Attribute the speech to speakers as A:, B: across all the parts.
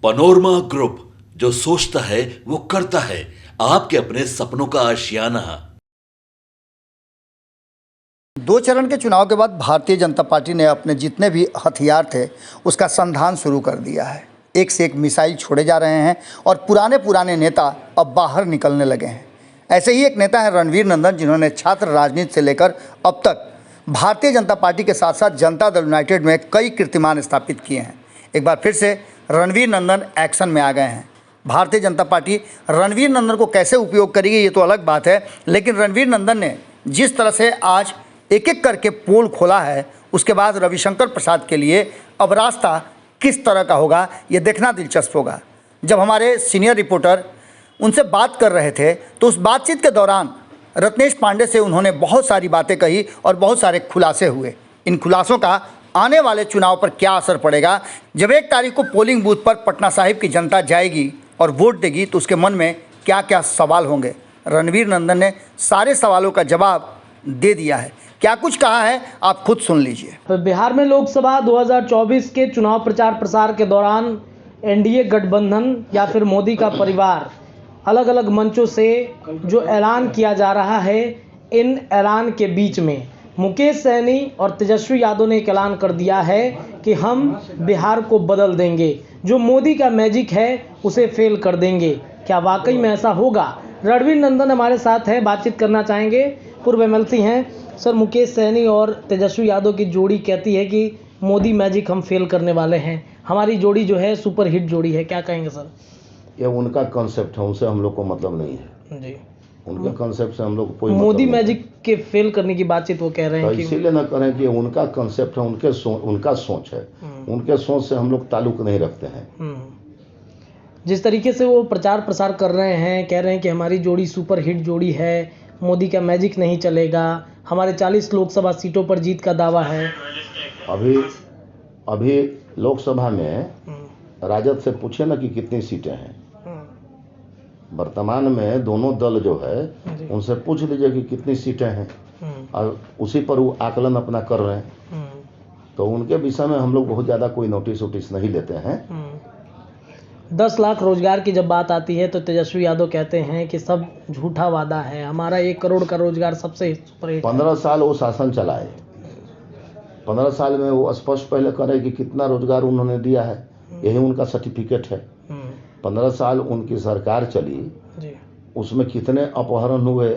A: Panorama group, जो सोचता है वो करता है। आपके अपने सपनों का आशियाना।
B: 2 चरण के चुनाव के बाद भारतीय जनता पार्टी ने अपने जितने भी हथियार थे उसका संधान शुरू कर दिया है। एक से एक मिसाइल छोड़े जा रहे हैं और पुराने नेता अब बाहर निकलने लगे हैं। ऐसे ही एक नेता है रणवीर नंदन, जिन्होंने छात्र राजनीति से लेकर अब तक भारतीय जनता पार्टी के साथ साथ जनता दल यूनाइटेड में कई कीर्तिमान स्थापित किए हैं। एक बार फिर से रणवीर नंदन एक्शन में आ गए हैं। भारतीय जनता पार्टी रणवीर नंदन को कैसे उपयोग करेगी ये तो अलग बात है, लेकिन रणवीर नंदन ने जिस तरह से आज एक एक करके पोल खोला है, उसके बाद रविशंकर प्रसाद के लिए अब रास्ता किस तरह का होगा ये देखना दिलचस्प होगा। जब हमारे सीनियर रिपोर्टर उनसे बात कर रहे थे तो उस बातचीत के दौरान रत्नेश पांडे से उन्होंने बहुत सारी बातें कही और बहुत सारे खुलासे हुए। इन खुलासों का आने वाले चुनाव पर क्या असर पड़ेगा, जब 1 तारीख को पोलिंग बूथ पर पटना साहिब की जनता जाएगी और वोट देगी तो उसके मन में क्या क्या सवाल होंगे। रणवीर नंदन ने सारे सवालों का जवाब दे दिया है। क्या कुछ कहा है आप खुद सुन लीजिए।
C: तो बिहार में लोकसभा 2024 के चुनाव प्रचार प्रसार के दौरान एनडीए गठबंधन या फिर मोदी का परिवार अलग अलग मंचों से जो ऐलान किया जा रहा है, इन ऐलान के बीच में मुकेश सहनी और तेजस्वी यादव ने एक ऐलान कर दिया है कि हम बिहार को बदल देंगे, जो मोदी का मैजिक है उसे फेल कर देंगे। क्या वाकई में ऐसा होगा? रणवीर नंदन हमारे साथ है, बातचीत करना चाहेंगे। पूर्व एमएलसी हैं सर। मुकेश सहनी और तेजस्वी यादव की जोड़ी कहती है कि मोदी मैजिक हम फेल करने वाले हैं। हमारी जोड़ी जो है सुपर हिट जोड़ी है, क्या कहेंगे सर?
D: ये उनका कॉन्सेप्ट है, उनसे हम लोग को मतलब नहीं है
C: जी।
D: उनके कॉन्सेप्ट से हम लोग को कोई
C: मोदी
D: मतलब
C: मैजिक के फेल करने की बातचीत वो कह रहे हैं
D: तो
C: कि
D: इसीलिए ना करें कि उनका कॉन्सेप्ट है, उनका सोच है। उनके सोच से हम लोग ताल्लुक नहीं रखते हैं।
C: जिस तरीके से वो प्रचार प्रसार कर रहे हैं, कह रहे हैं कि हमारी जोड़ी सुपर हिट जोड़ी है, मोदी का मैजिक नहीं चलेगा, हमारे 40 लोकसभा सीटों पर जीत का दावा है।
D: अभी लोकसभा में राजद से पूछे ना कि कितनी सीटें हैं। वर्तमान में दोनों दल जो है उनसे पूछ लीजिए कि कितनी सीटें हैं, और उसी पर वो आकलन अपना कर रहे हैं। तो उनके विषय में हम लोग बहुत ज़्यादा कोई नोटिस नहीं लेते हैं।
C: 10 लाख रोजगार की जब बात आती है तो तेजस्वी यादव कहते हैं कि सब झूठा वादा है, हमारा 1 करोड़ का रोजगार सबसे सुपर हिट।
D: 15 साल वो शासन चलाए, 15 साल में वो स्पष्ट पहले करे कि कितना रोजगार उन्होंने दिया है, यही उनका सर्टिफिकेट है। 15 साल उनकी सरकार चली
C: जी।
D: उसमें कितने अपहरण हुए,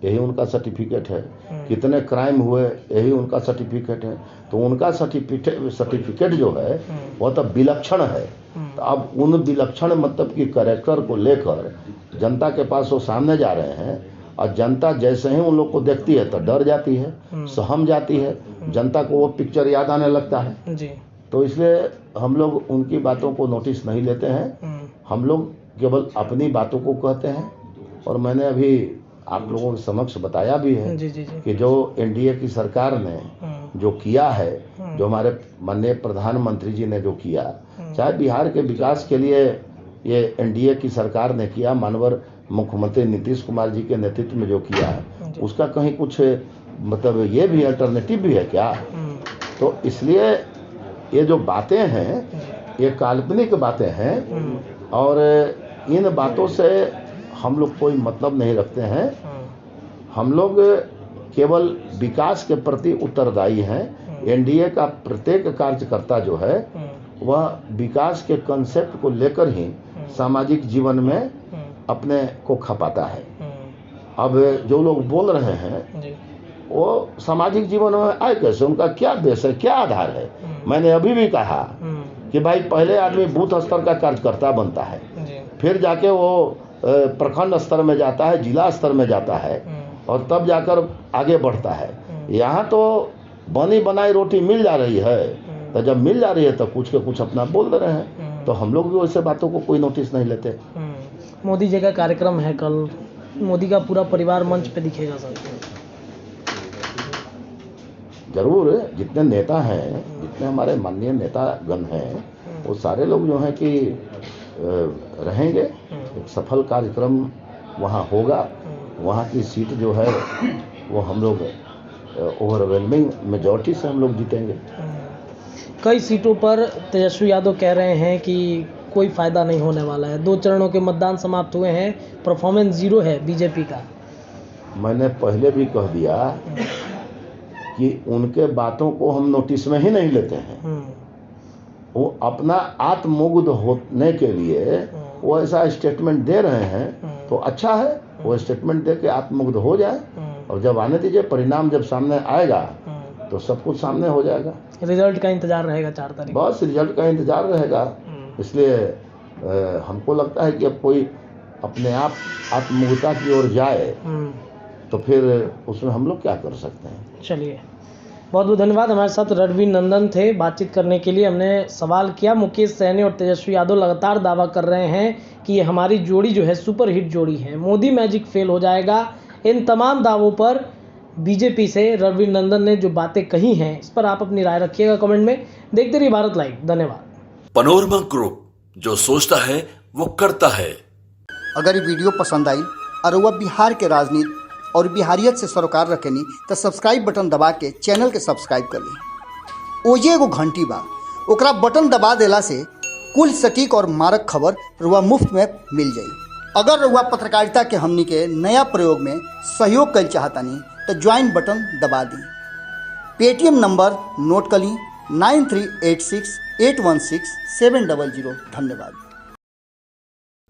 D: यही उनका सर्टिफिकेट है। कितने क्राइम हुए, यही उनका सर्टिफिकेट है। तो उनका सर्टिफिकेट जो है वह तो विलक्षण है। तो अब उन विलक्षण मतलब कि कैरेक्टर को लेकर जनता के पास वो सामने जा रहे हैं, और जनता जैसे ही उन लोग को देखती है तो डर जाती है, सहम जाती है। जनता को वो पिक्चर याद आने लगता है जी। तो इसलिए हम लोग उनकी बातों को नोटिस नहीं लेते हैं। हम लोग केवल अपनी बातों को कहते हैं। और मैंने अभी आप लोगों के समक्ष बताया भी है जी। कि जो एनडीए की सरकार ने जो किया है, जो हमारे माननीय प्रधानमंत्री जी ने जो किया, चाहे बिहार के विकास के लिए ये एनडीए की सरकार ने किया, माननीय मुख्यमंत्री नीतीश कुमार जी के नेतृत्व में जो किया है, उसका कहीं कुछ मतलब ये भी अल्टरनेटिव भी है क्या? तो इसलिए ये जो बातें हैं ये काल्पनिक बातें हैं, और इन बातों से हम लोग कोई मतलब नहीं रखते हैं। हम लोग केवल विकास के प्रति उत्तरदायी हैं। एनडीए का प्रत्येक कार्यकर्ता जो है वह विकास के कंसेप्ट को लेकर ही सामाजिक जीवन में अपने को खपाता है। अब जो लोग बोल रहे हैं वो सामाजिक जीवन में आए कैसे, उनका क्या बेस है, क्या आधार है? मैंने अभी भी कहा कि भाई पहले आदमी बूथ स्तर का कार्यकर्ता बनता है, फिर जाके वो प्रखंड स्तर में जाता है, जिला स्तर में जाता है, और तब जाकर आगे बढ़ता है। यहाँ तो बनी बनाई रोटी मिल जा रही है, तो जब मिल जा रही है तो कुछ के कुछ अपना बोल रहे हैं। तो हम लोग भी वैसे बातों को कोई नोटिस नहीं लेते।
C: मोदी जी का कार्यक्रम है कल, मोदी का पूरा परिवार मंच पे दिखेगा सर? जरूर।
D: जितने नेता हैं, जितने हमारे माननीय नेतागण हैं, वो सारे लोग जो हैं कि रहेंगे। एक सफल कार्यक्रम वहाँ होगा। वहाँ की सीट जो है वो हम लोग ओवरवेलमिंग मेजॉरिटी से हम लोग जीतेंगे।
C: कई सीटों पर तेजस्वी यादव कह रहे हैं कि कोई फ़ायदा नहीं होने वाला है। 2 चरणों के मतदान समाप्त हुए हैं, परफॉर्मेंस जीरो है बीजेपी का।
D: मैंने पहले भी कह दिया कि उनके बातों को हम नोटिस में ही नहीं लेते हैं। वो अपना आत्ममुग्ध होने के लिए वो ऐसा स्टेटमेंट दे रहे हैं तो अच्छा है, वो स्टेटमेंट दे के आत्ममुग्ध हो जाए और जब आने दीजिए, परिणाम जब सामने आएगा तो सब कुछ सामने हो जाएगा।
C: रिजल्ट का इंतजार रहेगा 4 तारीख।
D: बस रिजल्ट का इंतजार रहेगा। इसलिए हमको लगता है कि अब कोई अपने आप आत्ममुग्धता की ओर जाए तो फिर उसमें हम लोग क्या कर सकते हैं।
C: चलिए, बहुत बहुत धन्यवाद। हमारे साथ रणवीर नंदन थे बातचीत करने के लिए। हमने सवाल किया, मुकेश सहनी और तेजस्वी यादव लगातार दावा कर रहे हैं कि ये हमारी जोड़ी जो है सुपर हिट जोड़ी है, मोदी मैजिक फेल हो जाएगा। इन तमाम दावों पर बीजेपी से रणवीर नंदन ने जो बातें कही हैं, इस पर आप अपनी राय रखिएगा कमेंट में। देखते रहिए भारत लाइव। धन्यवाद।
A: पनोरमा ग्रुप, जो सोचता है वो करता है।
B: अगर ये वीडियो पसंद आई और वह बिहार के राजनीति और बिहारियत से सरोकार रखेनी तो सब्सक्राइब बटन दबा के चैनल के सब्सक्राइब कर ली। ओजे एगो घंटी बा, ओकरा बटन दबा देला से कुल सटीक और मारक खबर रुआ मुफ्त में मिल जाई। अगर रुआ पत्रकारिता के हमनी के नया प्रयोग में सहयोग कर चाहतानी तो ज्वाइन बटन दबा दी। पेटीएम नंबर नोट कर ली 9386816700। धन्यवाद।